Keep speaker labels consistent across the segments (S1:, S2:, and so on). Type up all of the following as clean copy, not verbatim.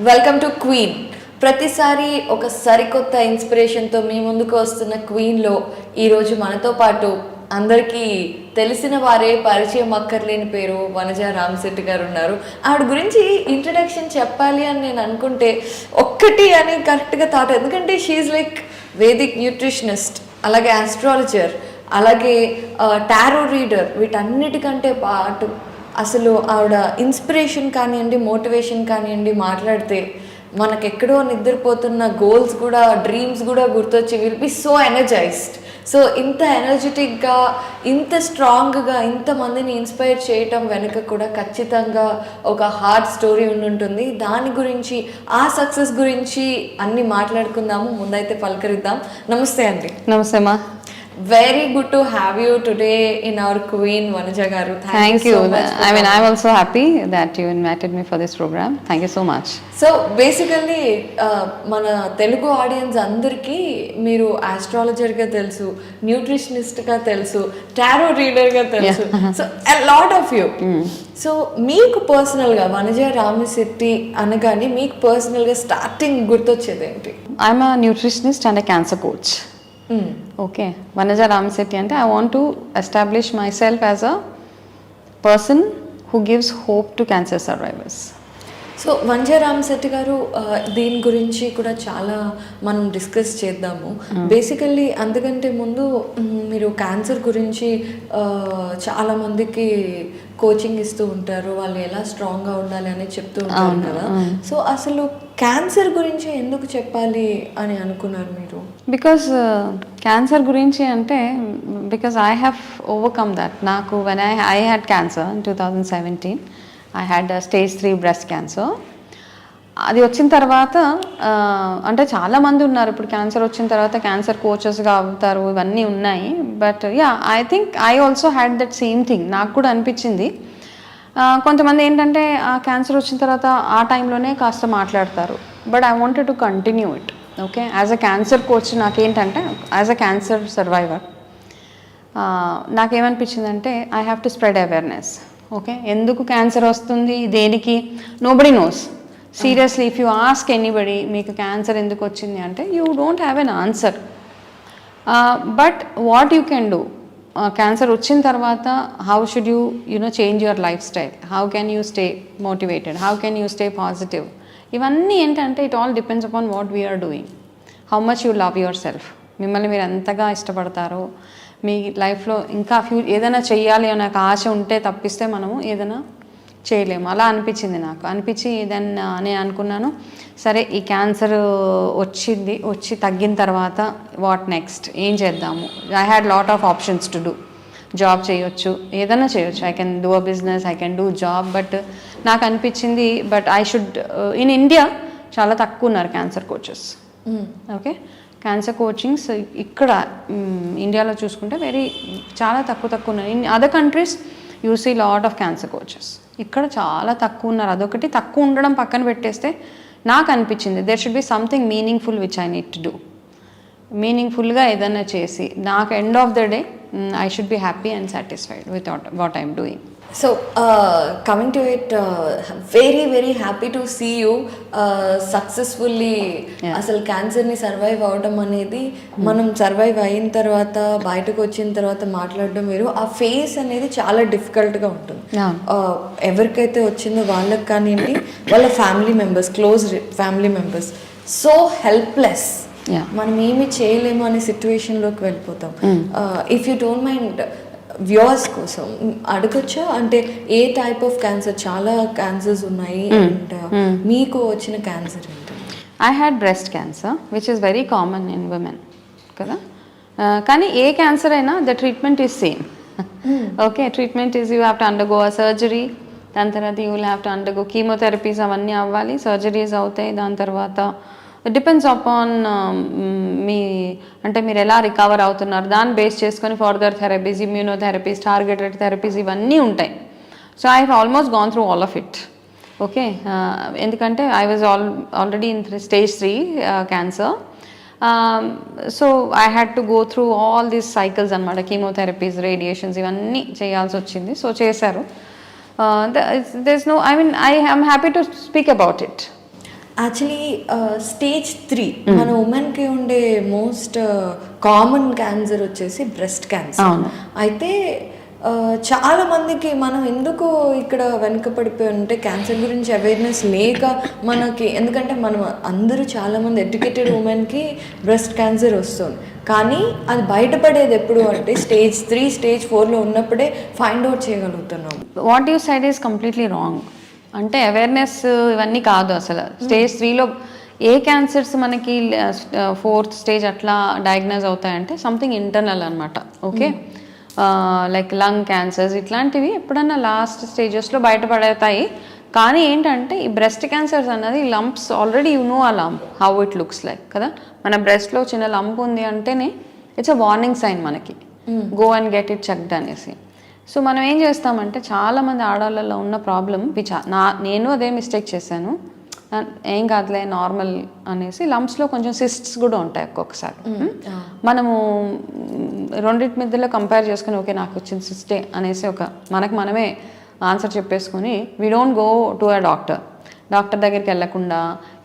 S1: Welcome to queen. ప్రతిసారి ఒక సరికొత్త ఇన్స్పిరేషన్తో మీ ముందుకు వస్తున్న క్వీన్లో ఈరోజు మనతో పాటు అందరికీ తెలిసిన వారే, పరిచయం అక్కర్లేని పేరు వనజ రామశెట్టి గారు ఉన్నారు. ఆవిడ గురించి ఇంట్రడక్షన్ చెప్పాలి అని నేను అనుకుంటే ఒక్కటి అని కరెక్ట్గా థాట్, ఎందుకంటే షీఈ్ లైక్ వేదిక్ న్యూట్రిషనిస్ట్, అలాగే ఆస్ట్రాలజర్, అలాగే టారో రీడర్. వీటన్నిటికంటే పాటు అసలు ఆవిడ ఇన్స్పిరేషన్ కానివ్వండి, మోటివేషన్ కానివ్వండి, మాట్లాడితే మనకెక్కడో నిద్రపోతున్న గోల్స్ కూడా, డ్రీమ్స్ కూడా గుర్తొచ్చి will be so energised. So ఇంత ఎనర్జెటిక్గా, ఇంత స్ట్రాంగ్గా ఇంతమందిని ఇన్స్పైర్ చేయటం వెనుక కూడా ఖచ్చితంగా ఒక హార్ట్ స్టోరీ ఉండుంటుంది. దాని గురించి, ఆ సక్సెస్ గురించి అన్నీ మాట్లాడుకుందాము. ముందైతే పలకరిద్దాం. నమస్తే అండి.
S2: నమస్తే మా.
S1: Very good to have you today in our Queen, Vanaja garu.
S2: Thank you.
S1: So much
S2: I mean, I'm also happy that you invited me for this program. Thank you so much.
S1: So basically, మన Telugu audience అందరికీ మీరు ఆస్ట్రాలజర్గా తెలుసు, న్యూట్రిషనిస్ట్గా తెలుసు, tarot రీడర్గా తెలుసు. So a lot of you. So మీకు పర్సనల్గా వనజ రామశెట్టి అనగానే మీకు పర్సనల్గా స్టార్టింగ్ గుర్తొచ్చేది ఏంటి?
S2: I'm a nutritionist and a cancer coach. Okay, Vanaja Ramasetty అంటే I want to establish my self as a person who gives hope to cancer survivors.
S1: So Vanaja Ramasetty garu, దీని గురించి కూడా చాలా మనం డిస్కస్ చేద్దాము. బేసికల్లీ అంతకంటే ముందు మీరు క్యాన్సర్ గురించి చాలామందికి కోచింగ్ ఇస్తూ ఉంటారు, వాళ్ళు ఎలా స్ట్రాంగ్గా ఉండాలి అని చెప్తూ ఉంటారు కదా. సో అసలు క్యాన్సర్ గురించి ఎందుకు చెప్పాలి అని అనుకున్నారు మీరు?
S2: బికాస్ క్యాన్సర్ గురించి అంటే because I have overcome that. నాకు when I had cancer in 2017, I had stage 3 breast cancer. అది వచ్చిన తర్వాత అంటే చాలామంది ఉన్నారు ఇప్పుడు క్యాన్సర్ వచ్చిన తర్వాత క్యాన్సర్ కోచెస్గా అవుతారు, ఇవన్నీ ఉన్నాయి. But yeah, I think I also had that same thing. నాకు కూడా అనిపించింది. కొంతమంది ఏంటంటే ఆ క్యాన్సర్ వచ్చిన తర్వాత ఆ టైంలోనే కాస్త మాట్లాడతారు. But I wanted to continue it. Okay, as a cancer coach నాకేంటంటే, యాజ్ అ క్యాన్సర్ సర్వైవర్ నాకేమనిపించిందంటే I have to spread awareness. Okay, ఎందుకు క్యాన్సర్ వస్తుంది, దేనికి, nobody knows. Seriously, if you ask anybody మీకు క్యాన్సర్ ఎందుకు వచ్చింది అంటే you don't have an answer. But what you can do, cancer వచ్చిన తర్వాత how should you change your life style, how can you stay motivated, how can you stay positive. ఇవన్నీ ఏంటంటే it all depends upon what we are doing, how much you love yourself. మిమ్మల్ని మీరు ఎంతగా ఇష్టపడతారో, మీ లైఫ్లో ఇంకా ఏదైనా చెయ్యాలి అనే ఒక ఆశ ఉంటే తప్పిస్తే మనము ఏదైనా చేయలేము. అలా అనిపించింది నాకు. అనిపించి దెన్ నేను అనుకున్నాను, సరే ఈ క్యాన్సర్ వచ్చి తగ్గిన తర్వాత వాట్ నెక్స్ట్, ఏం చేద్దాము. I had lot of options to do. Job చేయొచ్చు, ఏదైనా చేయొచ్చు, I can do a business, I can do job. But నాకు అనిపించింది but I should, in India చాలా తక్కువ ఉన్నారు cancer coaches. Okay, cancer coachings ఇక్కడ ఇండియాలో చూసుకుంటే చాలా తక్కువ ఉన్నారు. In other countries you see lot of cancer coaches. ఇక్కడ చాలా తక్కువ ఉన్నారు. అదొకటి తక్కువ ఉండడం పక్కన పెట్టేస్తే నాకు అనిపించింది there should be something meaningful which I need to do. మీనింగ్ఫుల్గా ఏదైనా చేసి నాకు end of the day I should be happy and satisfied with what I'm doing.
S1: So coming to it, very very happy to see you successfully. అసలు క్యాన్సర్ని survive అవడం అనేది, మనం survive అయిన తర్వాత బయటకు వచ్చిన తర్వాత మాట్లాడడం వేరు. ఆ ఫేస్ అనేది చాలా డిఫికల్ట్గా ఉంటుంది. ఎవరికైతే వచ్చిందో వాళ్ళకి కానివ్వండి, వాళ్ళ family members, close family members, so helpless. మనం ఏమి చేయలేము అనే సిచ్యువేషన్లోకి వెళ్ళిపోతాం. If you don't mind, viewers కోసం అడగచ్చా, అంటే ఏ టైప్ ఆఫ్ క్యాన్సర్? చాలా క్యాన్సర్స్ ఉన్నాయి, అండ్ మీకు వచ్చిన క్యాన్సర్ ఏంటి?
S2: I had breast cancer which is very common in women కదా. కానీ ఏ క్యాన్సర్ అయినా the treatment is same. Okay, treatment is you have to undergo a surgery, దాని తర్వాత you will have to undergo chemotherapies, అవన్నీ అవ్వాలి, surgeries అవుతాయి. దాని తర్వాత డిపెండ్స్ అపాన్ మీరు ఎలా రికవర్ అవుతున్నారు, దాన్ని బేస్ చేసుకొని further therapies, immunotherapies, targeted therapies ఇవన్నీ ఉంటాయి. So I have almost gone through all of it. Okay, ఎందుకంటే I was already in stage 3 cancer. So I had to go through all these cycles అనమాట, chemotherapies, radiations ఇవన్నీ చేయాల్సి వచ్చింది. So చేశారు. there's no, I mean, I am happy to speak about it.
S1: Actually stage 3 మన ఉమెన్కి ఉండే most common cancer వచ్చేసి breast cancer. అయితే చాలా మందికి మనం ఎందుకు ఇక్కడ వెనుకపడిపోయి ఉంటే క్యాన్సర్ గురించి అవేర్నెస్ లేక మనకి, ఎందుకంటే మనం అందరూ చాలామంది ఎడ్యుకేటెడ్ ఉమెన్కి బ్రెస్ట్ క్యాన్సర్ వస్తుంది, కానీ అది బయటపడేది ఎప్పుడు అంటే స్టేజ్ 3 స్టేజ్ 4లో ఉన్నప్పుడే ఫైండ్ అవుట్ చేయగలుగుతున్నాం.
S2: What you said is completely wrong. అంటే అవేర్నెస్ ఇవన్నీ కాదు అసలు. స్టేజ్ 3లో ఏ క్యాన్సర్స్ మనకి 4th స్టేజ్ అట్లా డయాగ్నోజ్ అవుతాయంటే సంథింగ్ ఇంటర్నల్ అనమాట. ఓకే, లైక్ లంగ్ క్యాన్సర్స్ ఇట్లాంటివి ఎప్పుడన్నా లాస్ట్ స్టేజెస్లో బయటపడతాయి. కానీ ఏంటంటే ఈ బ్రెస్ట్ క్యాన్సర్స్ అన్నది లంప్స్, ఆల్రెడీ యు నో ఆ lump how it looks like కదా. మన బ్రెస్ట్లో చిన్న లంప్ ఉంది అంటేనే ఇట్స్ అ వార్నింగ్ సైన్ మనకి, go and get it checked అనేసి. సో మనం ఏం చేస్తామంటే చాలామంది ఆడవాళ్ళలో ఉన్న ప్రాబ్లం నేను అదే మిస్టేక్ చేశాను, ఏం కాదులే నార్మల్ అనేసి. లంప్స్లో కొంచెం సిస్ట్స్ కూడా ఉంటాయి ఒక్కొక్కసారి. మనము రెండింటి మధ్యలో కంపేర్ చేసుకుని ఓకే నాకు వచ్చిన సిస్టే అనేసి ఒక మనమే ఆన్సర్ చెప్పేసుకొని we don't go to a doctor దగ్గరికి వెళ్ళకుండా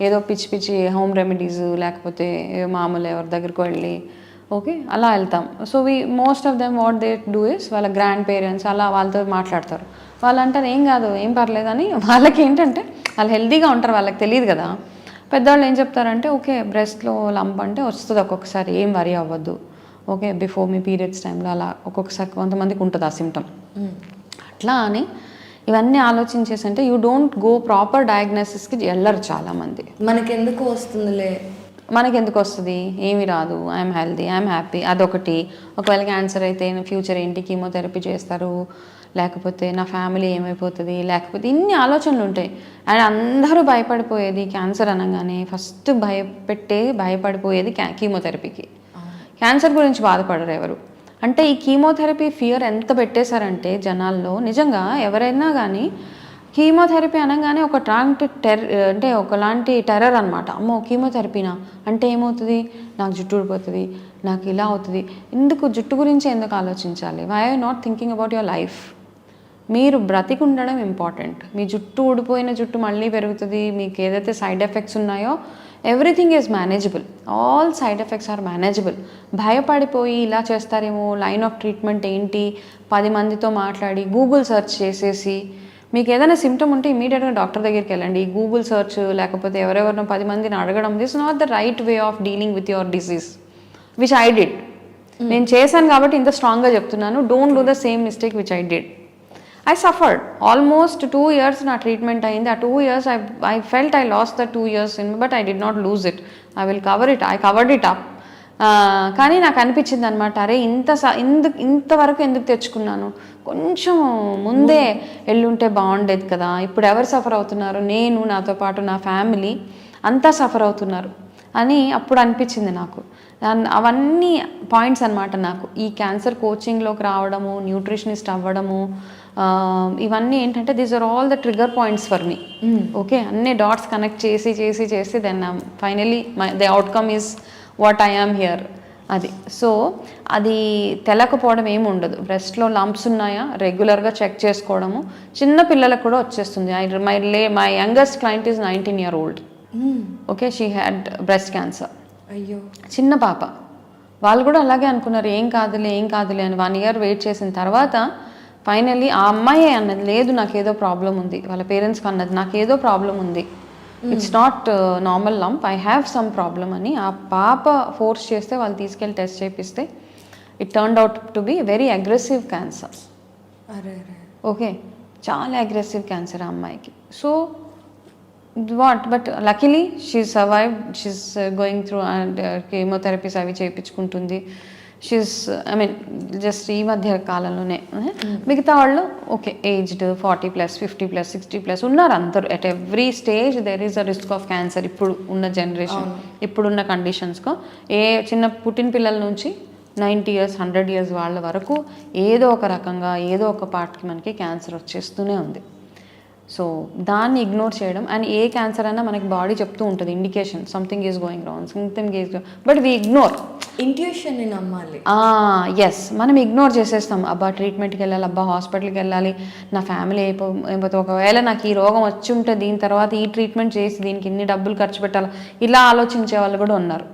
S2: ఏదో పిచ్చి పిచ్చి హోమ్ రెమెడీస్ లేకపోతే మామూలు ఎవరి దగ్గరికి వెళ్ళి ఓకే అలా వెళ్తాం. So most of them what they do is వాళ్ళ గ్రాండ్ పేరెంట్స్ అలా వాళ్ళతో మాట్లాడతారు. వాళ్ళు అంటారు ఏం కాదు ఏం పర్లేదని. వాళ్ళకి ఏంటంటే వాళ్ళు హెల్తీగా ఉంటారు, వాళ్ళకి తెలియదు కదా. పెద్దవాళ్ళు ఏం చెప్తారంటే ఓకే బ్రెస్ట్లో లంప్ అంటే వస్తుంది ఒక్కొక్కసారి, ఏం వరీ అవ్వద్దు, ఓకే బిఫోర్ మీ పీరియడ్స్ టైంలో అలా ఒక్కొక్కసారి కొంతమందికి ఉంటుంది ఆ సిమ్టమ్. అట్లా అని ఇవన్నీ ఆలోచించేసి అంటే యూ డోంట్ గో ప్రాపర్ డయాగ్నోసిస్కి వెళ్ళరు చాలామంది.
S1: మనకెందుకు వస్తుందిలే,
S2: మనకెందుకు వస్తుంది, ఏమి రాదు, ఐఎమ్ హెల్దీ, ఐఎమ్ హ్యాపీ, అదొకటి. ఒకవేళ క్యాన్సర్ అయితే ఫ్యూచర్ ఏంటి, కీమోథెరపీ చేస్తారు, లేకపోతే నా ఫ్యామిలీ ఏమైపోతుంది, లేకపోతే ఇన్ని ఆలోచనలు ఉంటాయి. అండ్ అందరూ భయపడిపోయేది క్యాన్సర్ అనగానే ఫస్ట్ భయపడిపోయేది కీమోథెరపీకి. క్యాన్సర్ గురించి బాధపడరు ఎవరు. అంటే ఈ కీమోథెరపీ ఫియర్ ఎంత పెట్టేశారంటే జనాల్లో, నిజంగా ఎవరైనా కానీ కీమోథెరపీ అనగానే ఒకలాంటి టెర్రర్ అనమాట. అమ్మో కీమోథెరపీనా అంటే ఏమవుతుంది, నాకు జుట్టు ఊడిపోతుంది, నాకు ఇలా అవుతుంది. జుట్టు గురించి ఎందుకు ఆలోచించాలి? Why are not thinking about your life? మీరు బ్రతికి ఉండడం ఇంపార్టెంట్. మీ ఊడిపోయిన జుట్టు మళ్ళీ పెరుగుతుంది, మీకు ఏదైతే సైడ్ ఎఫెక్ట్స్ ఉన్నాయో everything is manageable, all side effects are manageable. భయపడిపోయి ఇలా చేస్తారేమో, లైన్ ఆఫ్ ట్రీట్మెంట్ ఏంటి 10 మందితో మాట్లాడి గూగుల్ సెర్చ్ చేసేసి మీకు ఏదైనా సిమ్టమ్ ఉంటే ఇమీడియట్గా డాక్టర్ దగ్గరికి వెళ్ళండి. గూగుల్ సెర్చ్ లేకపోతే ఎవరెవరినో 10 మందిని అడగడం, this not the right way of dealing with your disease which I did. నేను చేశాను కాబట్టి ఇంత స్ట్రాంగ్గా చెప్తున్నాను. Don't do the same mistake which I did. I suffered almost 2 years నా ట్రీట్మెంట్ అయింది. ఆ 2 years I felt I last the 2 years but I did not lose it. I will cover it. I covered it up. కానీ నాకు అనిపించింది అనమాట, అరే ఇంతవరకు ఎందుకు తెచ్చుకున్నాను, కొంచెం ముందే ఎల్లుంటే బాగుండేది కదా. ఇప్పుడు ఎవరు సఫర్ అవుతున్నారు, నేను, నాతో పాటు నా ఫ్యామిలీ అంతా సఫర్ అవుతున్నారు అని అప్పుడు అనిపించింది నాకు. అవన్నీ పాయింట్స్ అనమాట నాకు ఈ క్యాన్సర్ కోచింగ్లోకి రావడము, న్యూట్రిషనిస్ట్ అవ్వడము, ఇవన్నీ ఏంటంటే these are all the trigger points for me. Okay, అన్ని డాట్స్ కనెక్ట్ చేసి then finally the outcome is what I am here. అది సో అది తెలకపోవడం ఏమి ఉండదు. బ్రెస్ట్లో లంప్స్ ఉన్నాయా రెగ్యులర్గా చెక్ చేసుకోవడము. చిన్న పిల్లలకు కూడా వచ్చేస్తుంది. My youngest client is 19 years old. Okay, she had breast cancer.
S1: అయ్యో,
S2: చిన్న పాప. వాళ్ళు కూడా అలాగే అనుకున్నారు ఏం కాదులే అని. 1 year వెయిట్ చేసిన తర్వాత ఫైనల్లీ ఆ అమ్మాయి అన్నది లేదు నాకేదో ప్రాబ్లం ఉంది, వాళ్ళ పేరెంట్స్కి అన్నది నాకేదో ప్రాబ్లం ఉంది, it's not normal lump, I have some problem అని ఆ పాప ఫోర్స్ చేస్తే వాళ్ళు తీసుకెళ్ళి టెస్ట్ చేపిస్తే it turned out to be very aggressive cancer. Okay, చాలా అగ్రెసివ్ క్యాన్సర్ ఆ అమ్మాయికి. So but luckily she survived. She's going through and chemotherapies అవి చేయించుకుంటుంది. జస్ట్ ఈ మధ్య కాలంలోనే. మిగతా వాళ్ళు ఓకే ఏజ్డ్ 40+, 50+, 60+ ఉన్నారు అందరూ. At every stage there is a risk of cancer. ఇప్పుడు ఉన్న జనరేషన్, ఇప్పుడున్న కండిషన్స్కో చిన్న పుట్టిన పిల్లల నుంచి 90 years, 100 years వాళ్ళ వరకు ఏదో ఒక రకంగా ఏదో ఒక పార్ట్కి మనకి క్యాన్సర్ వచ్చేస్తూనే ఉంది. సో దాన్ని ఇగ్నోర్ చేయడం, అండ్ ఏ క్యాన్సర్ అయినా మనకి బాడీ చెప్తూ ఉంటుంది indication something is going wrong, something is but we ignore.
S1: ఇంట్యూషన్ని నమ్మాలి.
S2: ఎస్, మనం ఇగ్నోర్ చేసేస్తాం. అబ్బా ట్రీట్మెంట్కి వెళ్ళాలి, అబ్బా హాస్పిటల్కి వెళ్ళాలి, నా ఫ్యామిలీ అయిపోతే ఒకవేళ నాకు ఈ రోగం వచ్చి ఉంటే దీని తర్వాత ఈ ట్రీట్మెంట్ చేసి దీనికి ఇన్ని డబ్బులు ఖర్చు పెట్టాలి, ఇలా ఆలోచించే వాళ్ళు కూడా ఉన్నారు.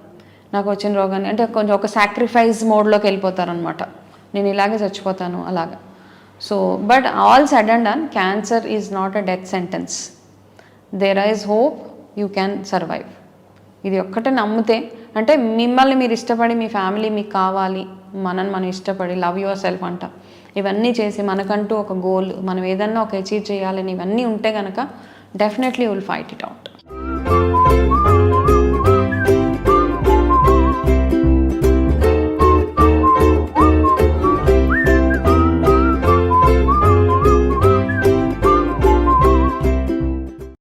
S2: నాకు వచ్చిన రోగాన్ని అంటే కొంచెం ఒక సాక్రిఫైస్ మోడ్లోకి వెళ్ళిపోతారనమాట, నేను ఇలాగే చచ్చిపోతాను అలాగా. So but all said and done, cancer is not a death sentence. There is hope, you can survive. ఇది ఒక్కటే నమ్మితే, అంటే మిమ్మల్ని మీరు ఇష్టపడి, మీ ఫ్యామిలీ మీకు కావాలి, మనని మనం ఇష్టపడి, లవ్ యువర్ సెల్ఫ్ అంట, ఇవన్నీ చేసి మనకంటూ ఒక గోల్, మనం ఏదన్నా ఒక అచీవ్ చేయాలని ఇవన్నీ ఉంటే కనుక definitely will fight it out.